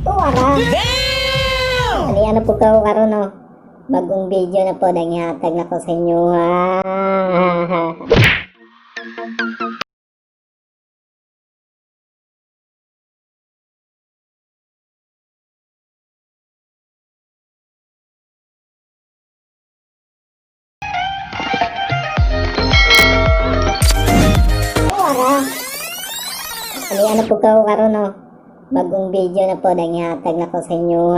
Tuwara. Ano po ka karon no? Bagong video na po dahil ihatag na ko sa inyo. Tuwara. Ano po ka karon no? Bagong video na po dahil ihatag na ko sa inyo.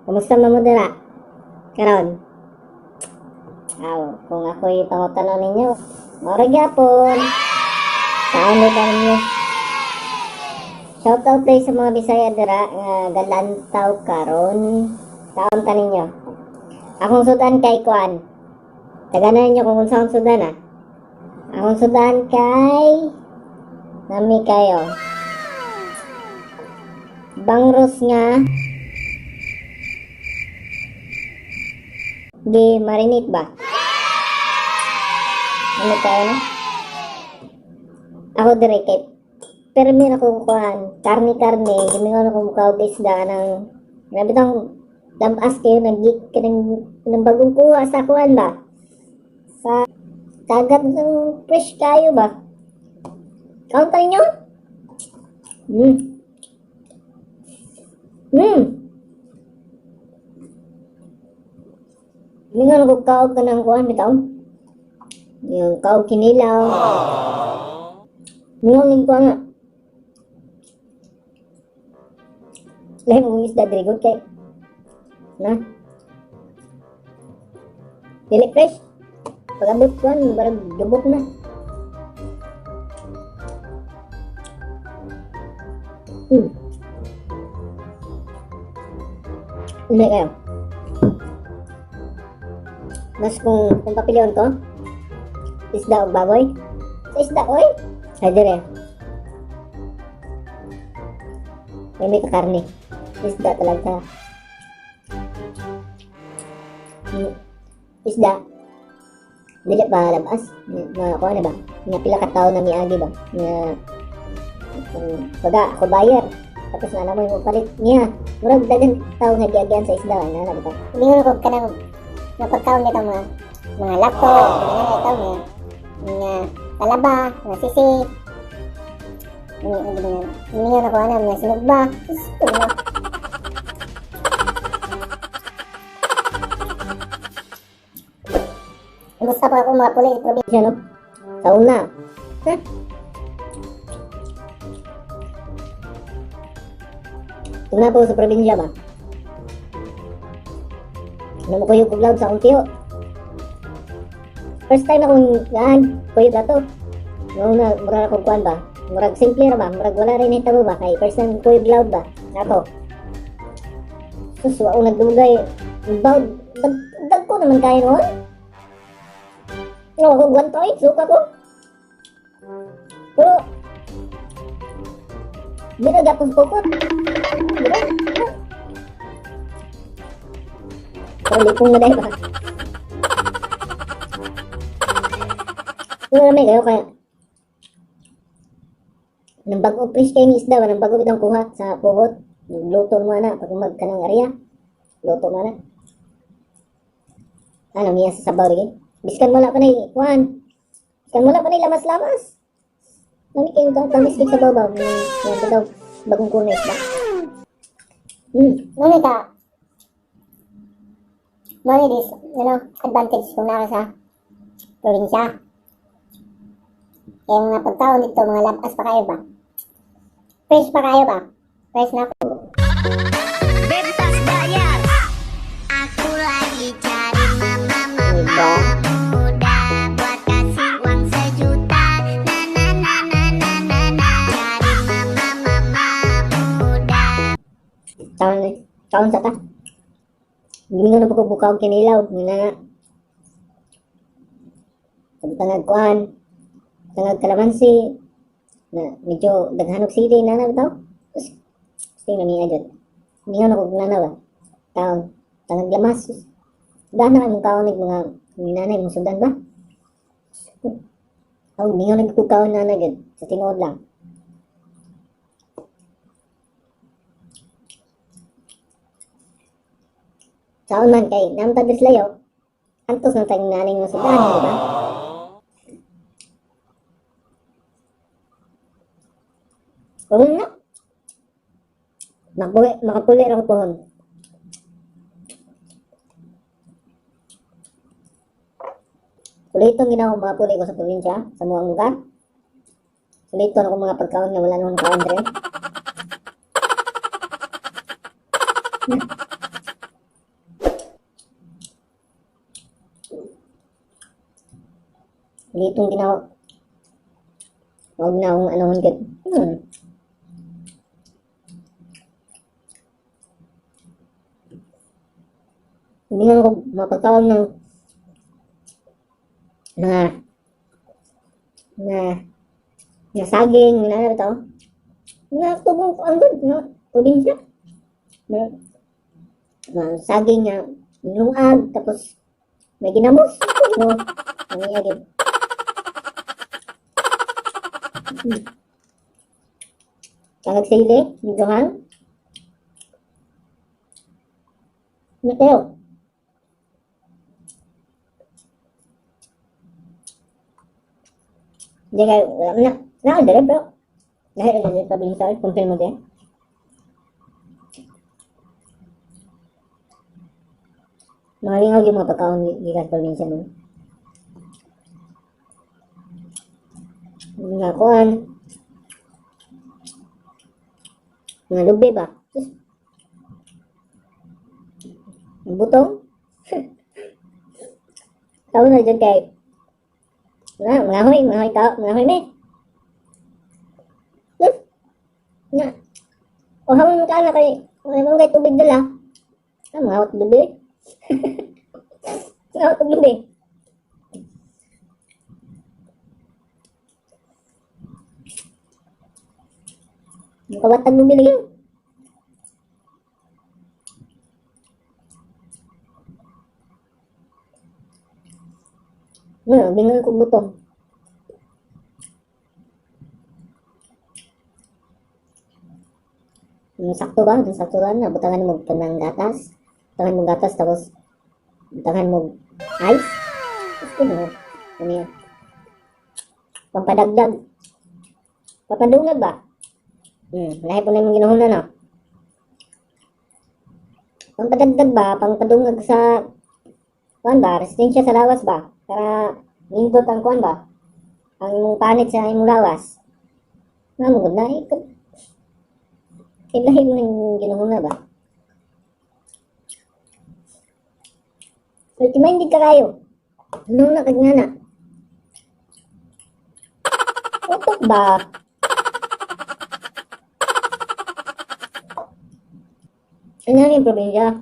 Kumusta mo dira? Karon. Kung ako'y pangutanong ninyo, morag yapon. Saan ba ninyo? Shoutout tayo sa mga Bisaya dira nga galantaw karon. Taon ta ninyo. Akong sudan kay Kuan. Taganan ninyo kung unsa ang sudan ah. Akong sudan kay nami kayo. Bangros nga di marinate ba? Ano tayo na? Ako dire kay pero meron ako kuhan karne gumingon ako mukha og isda ng grabe tong lampas kayo ng bagong kuha sa kuhan ba? Sa kagat ng fresh kayo ba? Count tayo nyo? Mingan ako kaog ka ng kuhan bitaw. Yung kaog kinilaw. Mingan ko nga. Lahi mong isda diri good kay. Na? Dili fresh. Pag-abot kuhan, barag dubok na. Hindi kayo. Mas kung papilion ko, isda o baboy? Sa isda, oy? Ay, dire. May kakarne. Isda talaga. Isda. Dili ba labas? Mga kuha na ba? Nga pila ka tao na miagi ba? Nga baga, ako bayar. Tapos na alam mo yung palit niya. Murag dagan tao nga giagyan sa isda. Ano ba ito? Hindi mo ko ka ng napagkaon nito mga lapo, mga talaba, mga sisig. Hindi nga nakuha na mga sinugba. Gusto pa ako mga pulis probinsya, no? Sa una. Ha? Tingnan po sa probinsya ba? Ano mo kuyog uglaw sa untiyo? First time akong gaan, kuyog na to. Noong na, murag akong kuhan ba? Murag simple na ba? Murag wala rin hitabo ba? Kay first time kuyog loud ba? Nato. Sus, wao nagdugay. Dag ko naman kayo noon. Ano, ako guwantoy, suka ko. Pero, di na gapos pukot. Di na? Pero lipong na dahil ba? Pero may kayo kaya. Nang bago fresh kayo ni isda, nang bago bitang kuha sa puhot. Luto mo na, pag umag ka ng area. Luto mo na. Ano, niya sa sabaw rin. Biskan mo lang pa na ikuan. Biskan mo lang pa na lamas-lamas. Nami kayo tamis kayo sa babaw. Yan daw, bagong kuha isda. Nami ka. Money this, advantage kung naka sa probinsya. Kaya mga pagkaon dito, mga lampas pa kayo ba? Fresh pa kayo ba? Fresh na ako. Bebas bayar. Aku lagi cari mama muda buat kasih uang sejuta. Na na na na na na na. Cari mama muda. Taon sa ta. Hindi nga na bukaw kinilaw. Nga na. Tangag kuhan. Tangag kalamansi. Na medyo daghanok sili na na bitaw. Gusto na niya dyan. Hindi nga na kung nanaw ba. Taon. Tangag lamas. Dahil na mong kaon mga nanay mong sundan ba? Hindi nga nagkukaon na dyan. Sa tinood lang. Saan man kay namtad dis layo, antos ng tayong naning mo sudan, di ba? Oo na. Makapuli ang pohon. Kulitong ginawa mga puli ko sa probinsya, sa mga lugar. Kulito ako mga pagkaon na wala nang nakaon rin. Kulitong ginawa. Huwag na akong ano hanggang. Hindi nga ako mapagkaon ng na saging, na ito. Na tubong ko ang good, no? Probinsya. Na saging na niluag, tapos may ginamos. No? Ang iyagin. Kagag sili, niluhang. Ano tayo? Hindi kayo, nakadala bro. Dahil ang probinsya, confirm mo din. Mga lingaw yung mga pagkaon gikas probinsya mo. Mga kuhan. Mga lubi ba? Ang butong. Tao na dyan kay mga hoy me. Na. O hamon ka na kay mga tubig dala. Mga hot lubi. Mga hot lubi. Makawatag lubi lagi. Bingal ko butong. Sakto ba? Sakto ba na butangan mo tanang gatas. Butangan mo gatas tapos butangan mo ice. Gusto mo. Ano yan? Pampadagdag. Papadungag ba? Lahi po na yung ginuhunan na. Pampadagdag ba? Pampadungag sa kuan ba? Resistensya sa lawas ba? Para nindot ang kuan ba? Ang imong panit sa imong lawas. Namugod na ikot. Ilahi mo ng ginuhuna ba? Ultima hindi ka kayo. Anong nakagana? Utok ba? Ano yung probinsya?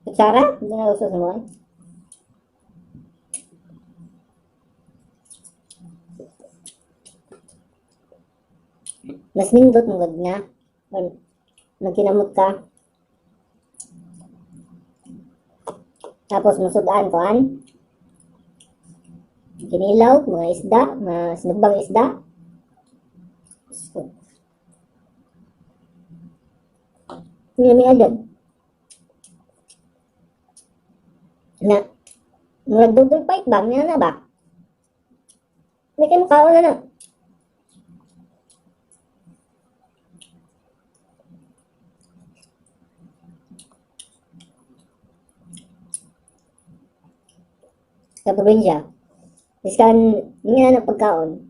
Kutsara? Hindi na gusto sa mga. Mas nindot mo gad na. Nagkinamot ka. Tapos masudaan ko an. Kinilaw, mga isda, mga sinugbang isda. May agad. Na, double pipe ba? May na ba? May kayo mukhaon na na. Sa probinsya. Iskan, nga na pagkaon.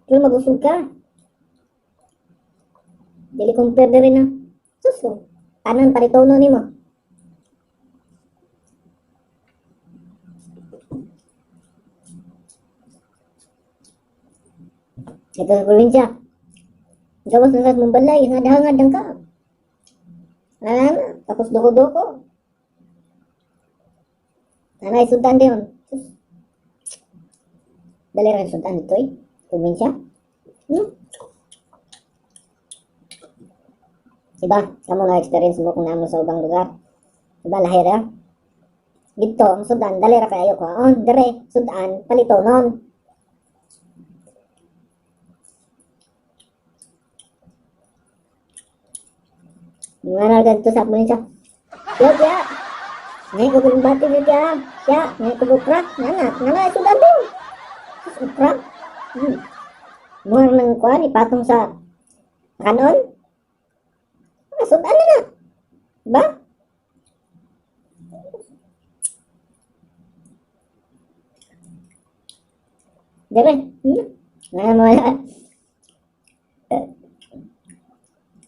Pero magusog ka. Dili kong pwede rin na. Suso. Tanan paritono ni mo. Ito sa probinsya. Gawas na sa mong balay. Hangad-hangad lang ka. Tapos doko-doko. Nanay sultan din. Dali rin sultan dito eh. Probinsya. Diba? Kamu na-experience mo kung naman sa ubang lugar. Diba? Lahir ya? Dito, ang sultan, dali ra kayo ko. Oh, dire, sultan, palito nun. Mga na ganito sa probinsya. Yo, kaya. Ngayon ko gulimbati na siya. Siya, ngayon ko bukra. Nana, sudan din. Sus, bukra. Muhang ng kuhan, ipatong sa kanon. Sudan na na. Ba? Dire. Wala.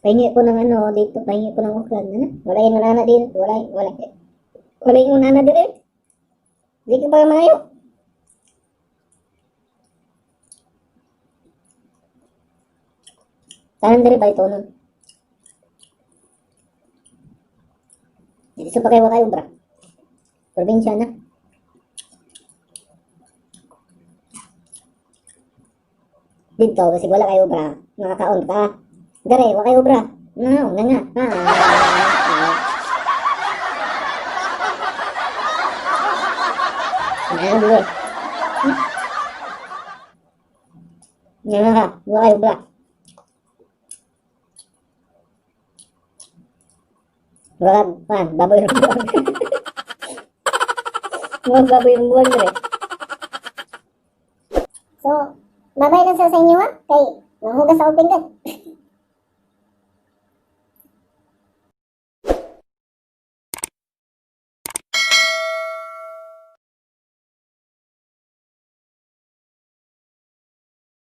Pahingi ko ng ano, dito, pahingi ko ng uklan. Wala yung manana din. Wala yung manana din. Hindi ka pa mayo. Tahan dari ba ito nun? Hindi sa pa kayo kayo, bra. Probinsya na. Dito, kasi wala kayo, bra. Nakakaon ka. Dari, wala kayo, bra. No, nga nga. Ano dulu? Nga nga, wala kayo, bra. Wala, baboy ng buwan. Mga baboy ng buwan, bra. So, babay lang sa inyo ha. Kay, nanghugas sa uping ka.